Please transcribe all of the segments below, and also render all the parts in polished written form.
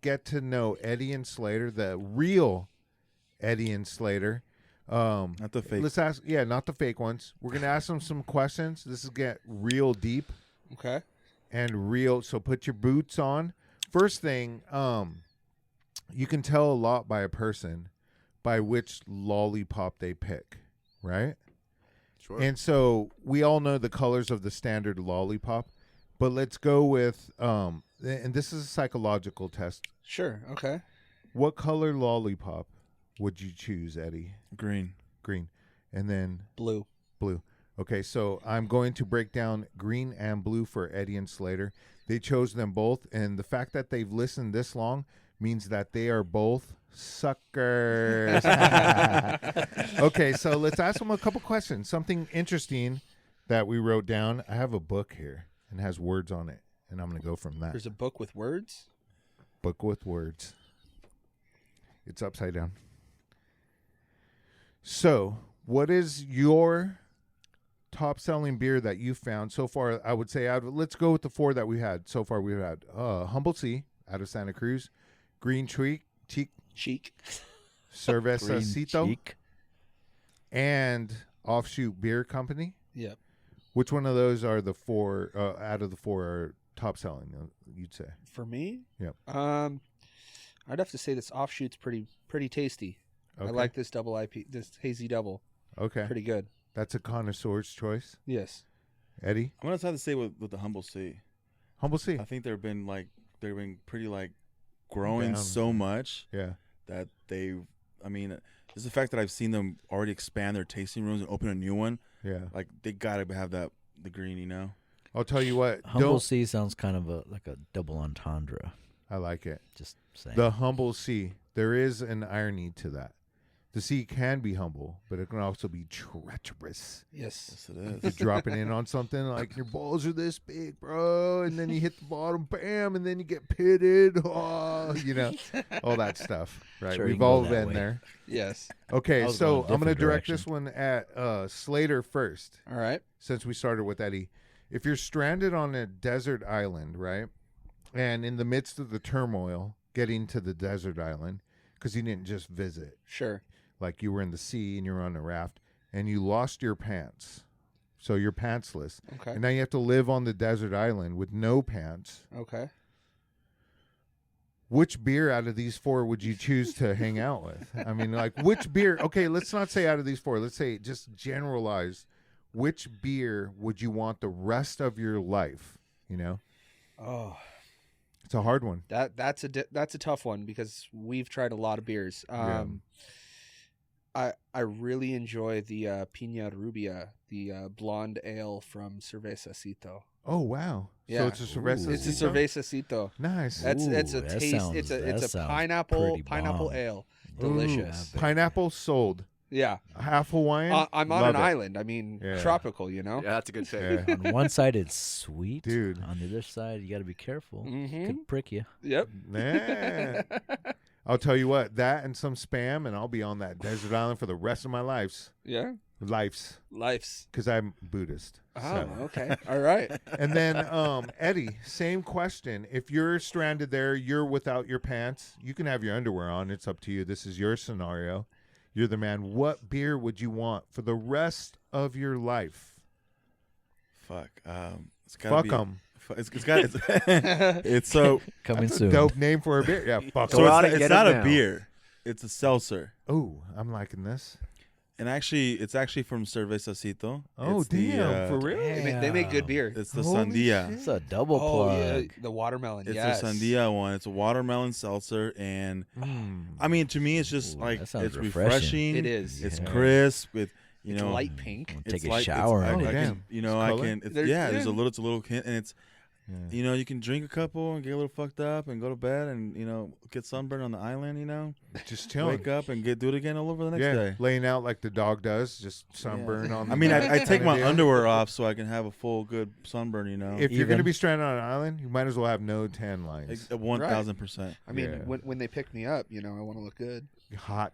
get to know Eddie and Slater, the real Eddie and Slater. Not the fake. Let's ask, not the fake ones. We're gonna ask them some questions. This is get real deep. Okay. And real. So put your boots on. First thing, you can tell a lot by a person by which lollipop they pick, right? Sure. And so we all know the colors of the standard lollipop, but let's go with and this is a psychological test. Sure. Okay. What color lollipop would you choose, Eddie? Green. Green. And then Blue. blue. Okay, so I'm going to break down green and blue for Eddie and Slater. They chose them both, and the fact that they've listened this long means that they are both suckers. Okay, so let's ask them a couple questions. Something interesting that we wrote down. I have a book here and has words on it, and I'm going to go from that. There's a book with words? Book with words. It's upside down. So, what is your top-selling beer that you found so far? I would say, let's go with the 4 that we had. So far, we've had Humble Sea out of Santa Cruz, Green Cheek. Cervecito, and Offshoot Beer Company. Yep. Which one of those are the 4 out of the 4 are top-selling, you'd say? For me? Yep. I'd have to say this Offshoot's pretty tasty. Okay. I like this double IP, this hazy double. Okay. Pretty good. That's a connoisseur's choice. Yes. Eddie? I'm gonna have to say with the Humble Sea. Humble Sea. I think they've been pretty growing so much. Yeah. That just the fact that I've seen them already expand their tasting rooms and open a new one. Yeah. Like they gotta have the green, you know. I'll tell you what. Humble Sea sounds kind of like a double entendre. I like it. Just saying. The Humble Sea. There is an irony to that. The sea can be humble, but it can also be treacherous. Yes. Yes, it is. You're dropping in on something like your balls are this big, bro, and then you hit the bottom, bam, and then you get pitted. Oh, all that stuff, right? Sure, We've all been way. there. Yes. Okay, I was so going a I'm going to different direct direction. this one at Slater first, All right. since we started with Eddie. If you're stranded on a desert island, right, and in the midst of the turmoil getting to the desert island, because you didn't just visit, Sure. like you were in the sea and you're on a raft, and you lost your pants, so you're pantsless, Okay. and now you have to live on the desert island with no pants. Okay. Which beer out of these 4 would you choose to hang out with? I mean, which beer? Okay, let's not say out of these 4. Let's say just generalized. Which beer would you want the rest of your life? Oh, It's a hard one. that's a tough one because we've tried a lot of beers. Yeah. I really enjoy the Piña Rubia, the blonde ale from Cervecito. Oh wow! Yeah. So it's a cerveza. It's a Cervecito. Nice. It's a Ooh, that taste. sounds- It's that a sounds pineapple pretty bomb. ale. Ooh, Delicious. pineapple sold. Yeah. Half Hawaiian. I'm on Love an it. island. I mean, Yeah. tropical. Yeah, that's a good pick. Yeah. On one side, it's sweet. Dude. On the other side, you got to be careful. Mhm. Could prick you. Yep. Nah. I'll tell you what. That and some Spam, and I'll be on that desert island for the rest of my lives. Yeah. Life's, Life's. because I'm Buddhist. Oh, so. okay. All right. And then Eddie, same question. If you're stranded there, you're without your pants. You can have your underwear on. It's up to you. This is your scenario. You're the man. What beer would you want for the rest of your life? Fuck. It's gotta Fuck be. them. It's got. It's so. Coming soon. Dope name for a beer. Yeah, fuck So Go 'em. out and it's get not it a now. beer. It's a seltzer, Oh, I'm liking this. and it's actually from Cervecito. Oh, It's the, damn. For real? They make good beer. It's the Holy Sandia. shit. It's a double Oh, plug. yeah. The watermelon. It's yes. the Sandia one. It's a watermelon seltzer, and I mean, to me, it's just Ooh, like that sounds it's refreshing. It is. It's Yeah. crisp. It's It's light pink. I'll it's take a light- shower. It's, in Oh, it. damn. It's There's- there's yeah. a little hint, and it's Yeah. you can drink a couple and get a little fucked up and go to bed and get sunburned on the island. Just chilling. Wake up and do it again all over the next Yeah, day. laying out like the dog does, just sunburn on. I the mean, back I take kinda my deal. underwear off so I can have a full good sunburn. If you're going to Even. be stranded on an island, you might as well have no tan lines. 1,000%. I mean, Yeah. when they pick me up, I want to look good. Hot.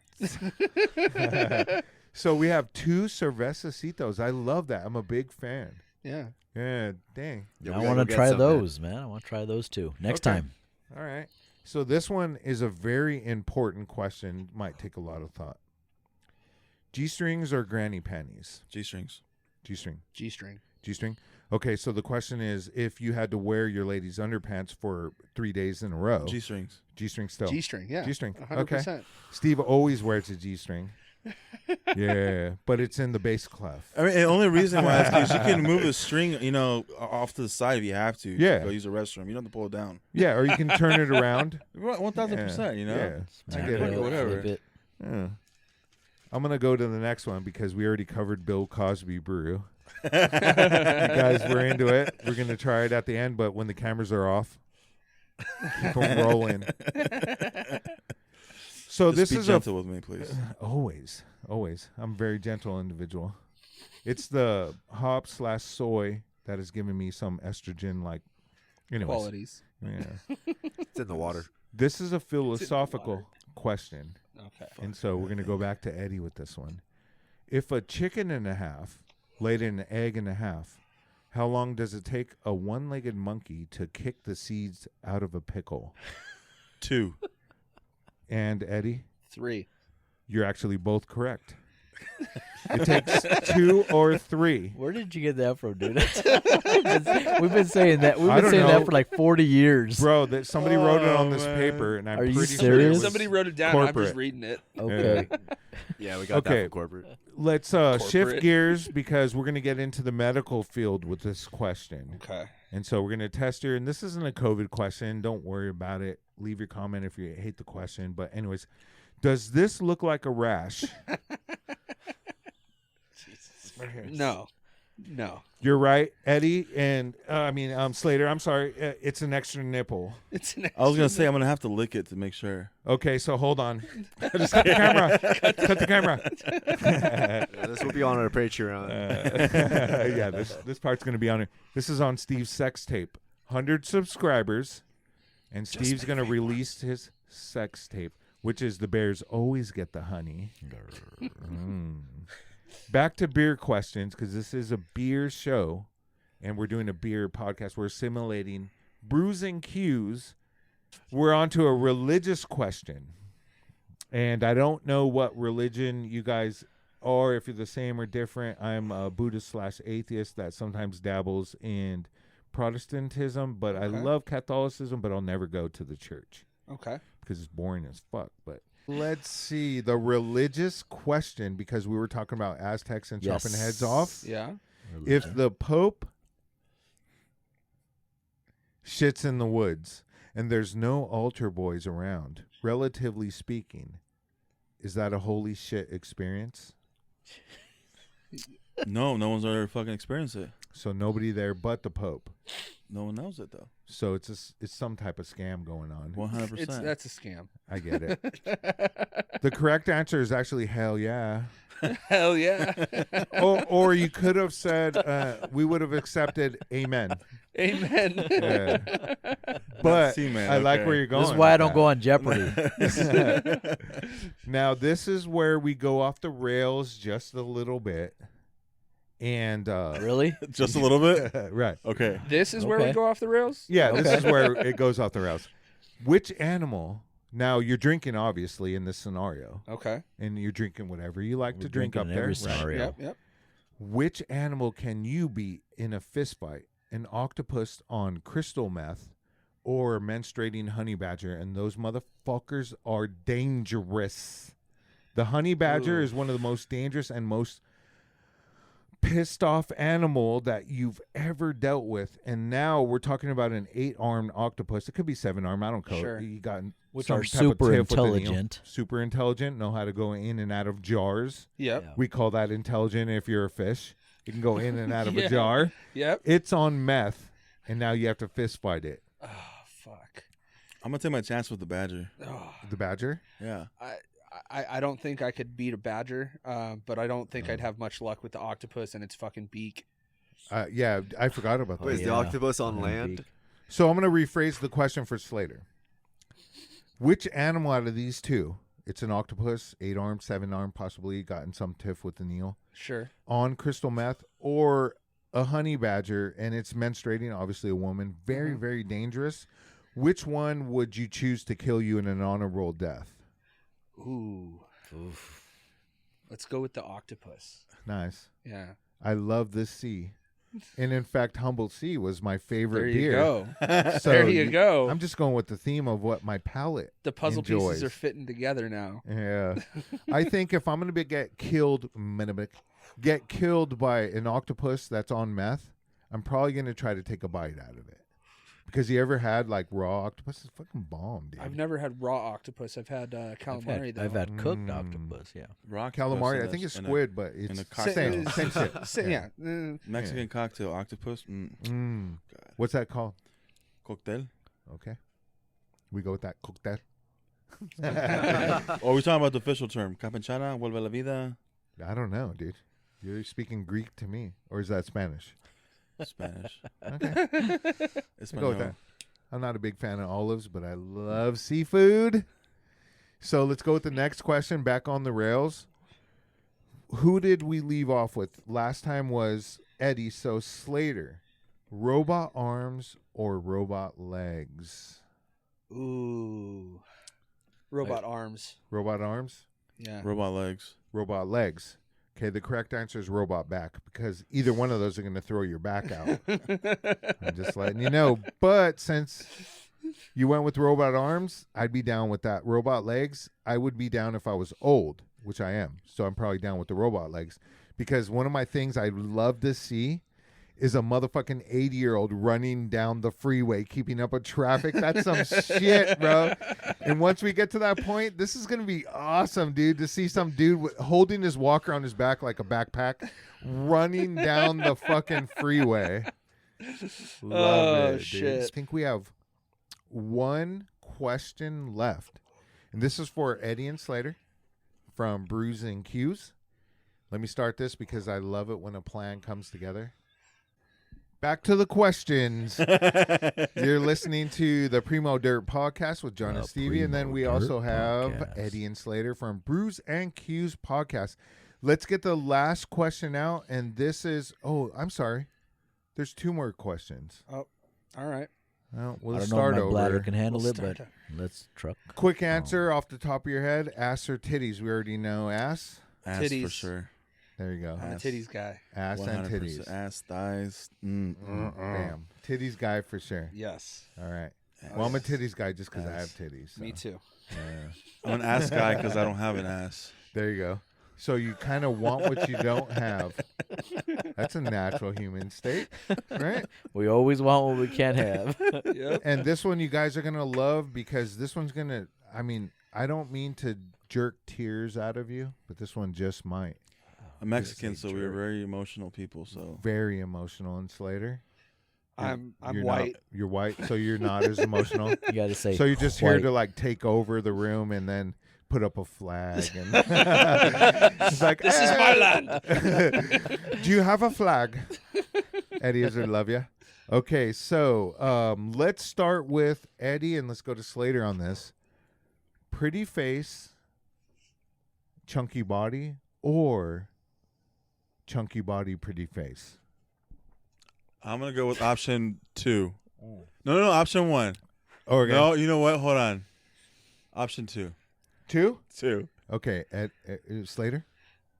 So we have 2 Cervecitos. I love that. I'm a big fan. Yeah. Yeah, dang. Yeah, I we gotta want go to get try some, man. those, man. I want to try those too. Next Okay. time. All right. So this one is a very important question. Might take a lot of thought. G-strings or granny panties? G-strings. G-string. G-string. G-string. Okay, so the question is, if you had to wear your lady's underpants for 3 days in a row, G-strings. G-string still. G-string, yeah. G-string. 100%. Okay. Steve always wears a G-string. Yeah, but it's in the bass clef. I mean, the only reason why is because you can move a string, off to the side if you have to. Yeah. To go use the restroom. You don't have to pull it down. Yeah, or you can turn it around. 1,000%. You know. Yeah. I Smack get it. up, Whatever. flip it. Yeah. I'm going to go to the next one because we already covered Bill Cosby brew. You guys were into it. We're going to try it at the end, but when the cameras are off, keep them rolling. So Just this be is gentle with me, please. Always. I'm a very gentle individual. It's the hop/soy that is giving me some estrogen-like Qualities. Yeah. It's in the water. This is a philosophical question. Okay. And so we're going to go back to Eddie with this one. If a chicken and a half laid an egg and a half, how long does it take a one-legged monkey to kick the seeds out of a pickle? 2. And Eddie, 3. you're actually both correct. It takes 2 or 3. Where did you get that from, dude? We've been saying that. We've I been don't saying know. that for like 40 years. Bro, that somebody wrote it on this man. paper, and I'm Are you pretty sure it serious? was Somebody wrote it down. I'm corporate. just reading it. Okay. Yeah, we got Okay. that from corporate. Let's shift Corporate. gears because we're going to get into the medical field with this question. Okay. And so we're going to test here. And this isn't a COVID question. Don't worry about it. Leave your comment if you hate the question. But anyways, does this look like a rash? No. You're right, Eddie. And Slater, I'm sorry. It's an extra nipple. It's an I was gonna say I'm gonna have to lick it to make sure. Okay, so hold on. Just cut the camera. Cut the camera. Yeah, this will be on our Patreon. Yeah, this part's going to be on it. This is on Steve's sex tape. 100 subscribers, and Steve's going to release his sex tape, which is the bears always get the honey. Back to beer questions, because this is a beer show, and we're doing a beer podcast. We're simulating BrewsnQs. We're on to a religious question, and I don't know what religion you guys are, if you're the same or different. I'm a Buddhist/atheist that sometimes dabbles in Protestantism, but I Okay. love Catholicism, but I'll never go to the church Okay. because it's boring as fuck. But let's see the religious question, because we were talking about Aztecs and chopping Yes. heads off. Yeah. If the Pope shits in the woods and there's no altar boys around, relatively speaking, is that a holy shit experience? No one's ever fucking experienced it. So nobody there but the Pope. No one knows it though. So it's some type of scam going on. 100%. That's a scam. I get it. The correct answer is actually hell yeah. Hell yeah. Or you could have said we would have accepted amen. Amen. Yeah. But See, man, I like okay. where you're going. This is why I with don't that. go on Jeopardy. Now this is where we go off the rails just a little bit. And Really? Just a little bit. right. Okay. This is where we Okay. go off the rails? Yeah, this Okay. is where it goes off the rails. Which animal? Now you're drinking obviously in this scenario, Okay. and you're drinking whatever you like to We're drink up drinking in there. every right? scenario. Yep. Which animal can you beat in a fist fight? An octopus on crystal meth or a menstruating honey badger? And those motherfuckers are dangerous. The honey badger Ooh. is one of the most dangerous and most pissed off animal that you've ever dealt with. And now we're talking about an 8-armed octopus. It could be 7-armed. I don't know. Sure. You got Which some are type of super tiff with the needle. intelligent. Super intelligent. Know how to go in and out of jars. Yep. Yeah. We call that intelligent if you're a fish. You can go in and out of Yeah. a jar. Yep. It's on meth, and now you have to fist fight it. Oh, fuck. I'm gonna take my chance with the badger. Oh, The badger? Yeah. I don't think I could beat a badger, but I don't think I'd have much luck with the octopus and its fucking beak. Yeah, I forgot about that. Wait, is yeah. the octopus on And land? beak. So I'm going to rephrase the question for Slater. Which animal out of these two, it's an octopus, 8-armed, 7-armed, possibly gotten some tiff with the Neil, Sure. on crystal meth, or a honey badger, and it's menstruating, obviously a woman, very, very dangerous. Which one would you choose to kill you in an honorable death? Ooh. Let's go with the octopus. Nice. Yeah. I love this sea. And in fact, Humboldt Sea was my favorite There you beer. go. So There you go. I'm just going with the theme of what my palate The puzzle enjoys. pieces are fitting together now. Yeah. I think if I'm going to get killed by an octopus that's on meth, I'm probably going to try to take a bite out of it. Because you ever had like raw octopus? It's fucking bomb, dude. I've never had raw octopus. I've had calamari, though. I've had cooked octopus. Yeah. Raw Calamari, I octopus think it's in a- squid, but in it's a cocktail. same shit. Yeah. Mexican cocktail octopus. What's that called? Cocktail. Okay. We go with that cocktail. Or are we talking about the official term? Campechana, vuelve la vida. I don't know, dude. You're speaking Greek to me. Or is that Spanish? Spanish. Okay. It's I'll go with that. I'm not a big fan of olives, but I love seafood. So let's go with the next question. Back on the rails. Who did we leave off with? Last time was Eddie. So Slater, robot arms or robot legs? Ooh. Robot arms. Robot arms? Yeah. Robot legs. Robot legs. Okay, the correct answer is robot back because either one of those are going to throw your back out. I'm just letting you know. But since you went with robot arms, I'd be down with that. Robot legs, I would be down if I was old, which I am. So I'm probably down with the robot legs because one of my things I'd love to see is a motherfucking 80-year-old running down the freeway, keeping up with traffic. That's some shit, bro. And once we get to that point, this is going to be awesome, dude, to see some dude holding his walker on his back like a backpack, running down the fucking freeway. Love it, dude. Shit. I think we have one question left. And this is for Eddie and Slater from BrewsnQs. Let me start this because I love it when a plan comes together. Back to the questions. You're listening to the Primo Dirt podcast with John and Stevie. And then we also have Eddie and Slater from BrewsnQs podcast. Let's get the last question out. And this is, I'm sorry. There's two more questions. Oh, all right. Well, we'll I don't start know if my bladder over. can handle We'll it, start but let's truck. Quick answer off the top of your head. Ass or titties? We already know ass. Ass for Titties. sure. There you go. I'm a Ass. titties guy. Ass and 100%. titties. Ass, thighs. Bam. Titties guy for sure. Yes. All right. Well, I'm a titties guy just because I have titties. So. Me too. Yeah. I'm an ass guy because I don't have an ass. There you go. So you kind of want what you don't have. That's a natural human state, right? We always want what we can't have. Yep. And this one you guys are going to love because this one's going to, I don't mean to jerk tears out of you, but this one just might. I'm Mexican, so we're very emotional people. So Very emotional in Slater. I'm You're white. You're white, so you're not as emotional. You got to say. So you're just here white. to like take over the room and then put up a flag and it's like This is my land. Do you have a flag? Eddie, I love you. Okay, so let's start with Eddie and let's go to Slater on this. Pretty face, chunky body, or chunky body, pretty face? I'm gonna go with option 2. No, option 1. Okay. No, you know what? Hold on. Option 2. 2? 2. Okay, Slater?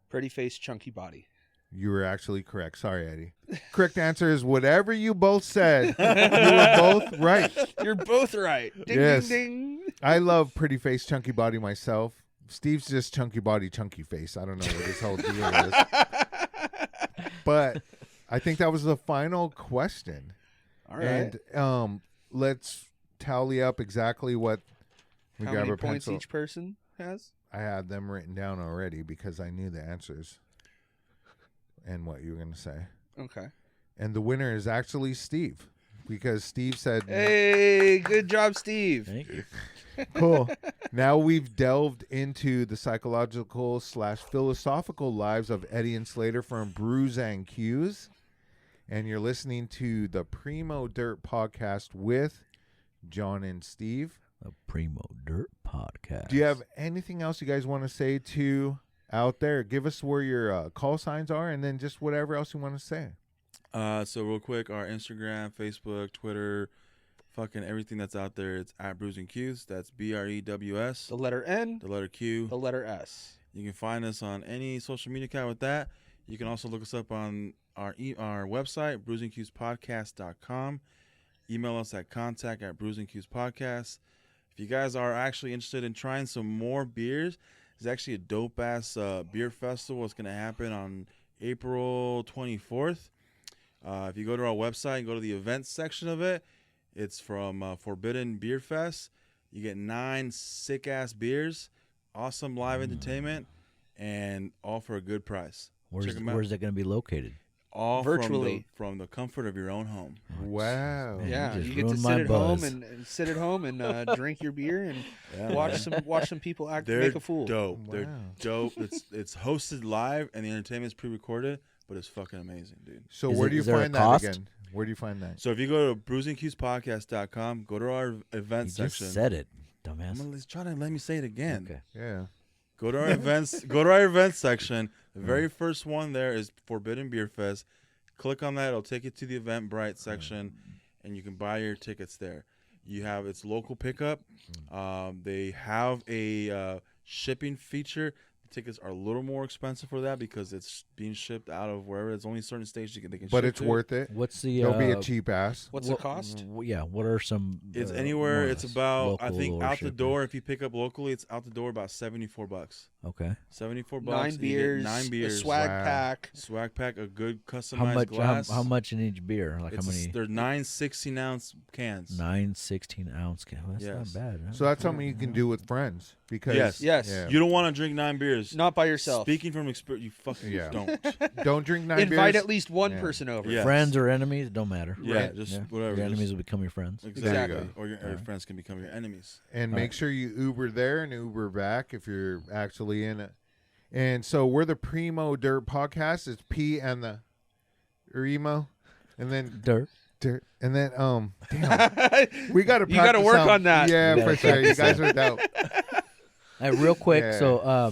Pretty face, chunky body. You were actually correct. Sorry, Eddie. Correct answer is whatever you both said. You were both right. You're both right. Ding, Yes. ding, ding. I love pretty face, chunky body myself. Steve's just chunky body, chunky face. I don't know what his whole deal is. But I think that was the final question. All right. And let's tally up exactly what we How grab many a points pencil. each person has? I had them written down already because I knew the answers and what you were going to say. Okay. And the winner is actually Steve because Steve said, Hey, good job, Steve. Thank you. cool. Now we've delved into the psychological / philosophical lives of Eddie and Slater from BrewsnQs. And you're listening to the Primo Dirt podcast with John and Steve. The Primo Dirt podcast. Do you have anything else you guys want to say to out there? Give us where your call signs are and then just whatever else you want to say. So real quick, our Instagram, Facebook, Twitter, fucking everything that's out there. It's at BrewsnQs. That's BREWS. The letter N, The letter Q. the letter S. You can find us on any social media account with that. You can also look us up on our website, BrewsnQspodcast.com. Email us at contact@BrewsnQspodcast. If you guys are actually interested in trying some more beers, there's actually a dope-ass beer festival. It's going to happen on April 24th. If you go to our website, go to the events section of it, it's from Forbidden Beer Fest. You get 9 sick-ass beers, awesome live entertainment, and all for a good price. Check 'em out. Where's that going to be located? All Virtually. from the comfort of your own home. Wow. Man, Yeah, just you get to ruined sit my at home buzz. and sit at home and drink your beer and Yeah, watch man. some people They're make a fool. dope. Wow. They're dope. It's hosted live and the entertainment's pre-recorded, but it's fucking amazing, dude. So Is where it- do you is there a find that cost? again? Where do you find that? So if you go to BrewsnQspodcast.com, go to our You events just section. said it, dumbass. Try to let me say it again. Okay. Yeah. Go to our events. Go to our events section. The very first one there is Forbidden Beer Fest. Click on that. It'll take you to the Eventbrite section, and you can buy your tickets there. You have its local pickup. They have a shipping feature. The tickets are a little more expensive for that because it's being shipped out of wherever. There's only certain states they can But ship it's to. worth it. What's the? Don't be a cheap ass. What's the cost? Yeah. What are some? It's more anywhere. or It's less about I local think or out the shipping? door. If you pick up locally, it's out the door about $74. Okay. $74. 9 and you get beers, 9 beers. a swag Wow. pack. Swag pack, a good customized How much? glass. How much in each beer? Like It's how many? They're 9 16-ounce cans. 9 16-ounce can. That's Yes. not bad. Huh? So that's something you can do with friends because Yes. Yes. Yeah. You don't want to drink 9 beers. Not by yourself. Speaking from experience, you fucking Yeah. don't. don't drink 9 Invite beers. at least one Yeah. person over. Yeah. Friends or enemies, don't matter. Yeah, Right. just Yeah. whatever. Your just- enemies will become your friends. exactly. go. Or your Alright. friends can become your enemies. And All make right. sure you Uber there and Uber back if you're actually in it. And so we're the Primo Dirt Podcast. It's P and the Primo, and then Dirt. Dirt, and then damn, we got to. You gotta work on that. Yeah, You for gotta sure. You practice guys are dope. Hey, real quick, Yeah. so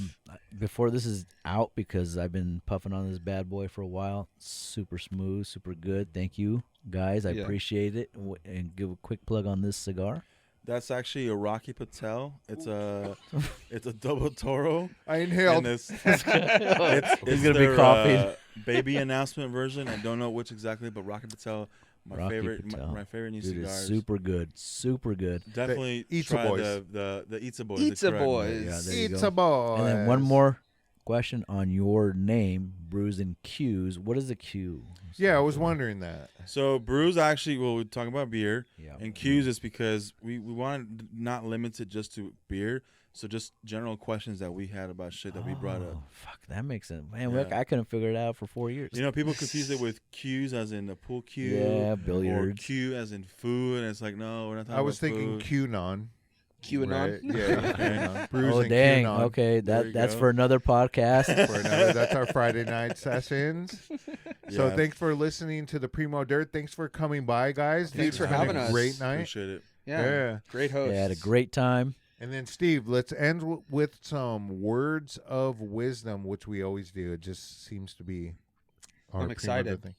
before this is out, because I've been puffing on this bad boy for a while, super smooth, super good. Thank you, guys. I Yeah. appreciate it. And give a quick plug on this cigar. That's actually a Rocky Patel. It's a double Toro. I And inhaled. it's He's gonna be their, coughing. baby announcement version. I don't know which exactly, but Rocky Patel, my Rocky favorite, Patel. my favorite new Dude, it's cigars. super good. Super good. Definitely The Eats-A try Boys. the Eats-A Boys. Eats-A correct. Boys. Yeah, there you It's go. a boy. And then one more question on your name, BrewsnQs. What is a Q? Yeah, I was wondering that. So brews actually, well, we're talking about beer, Yeah. and Q's is because we want to not limit it just to beer. So just general questions that we had about shit that we brought up. Oh, fuck, that makes sense. Man, Yeah. I couldn't figure it out for 4 years. You know, people confuse it with Q's as in the pool cue. Yeah, Or billiards. Q as in food, and it's like, no, we're not talking I was about thinking food. QAnon. QAnon. Right? Yeah, QAnon. Brews Oh and dang! QAnon. Okay, There you that's go. for another podcast. For another, that's our Friday night sessions. So Yeah. thanks for listening to the Primo Dirt. Thanks for coming by, guys. Thanks It's for been having a us. Great night. Appreciate it. Yeah. Yeah. Great host. Yeah, I had a great time. And then Steve, let's end with some words of wisdom, which we always do. It just seems to be our I'm Primo excited. Dirt thing.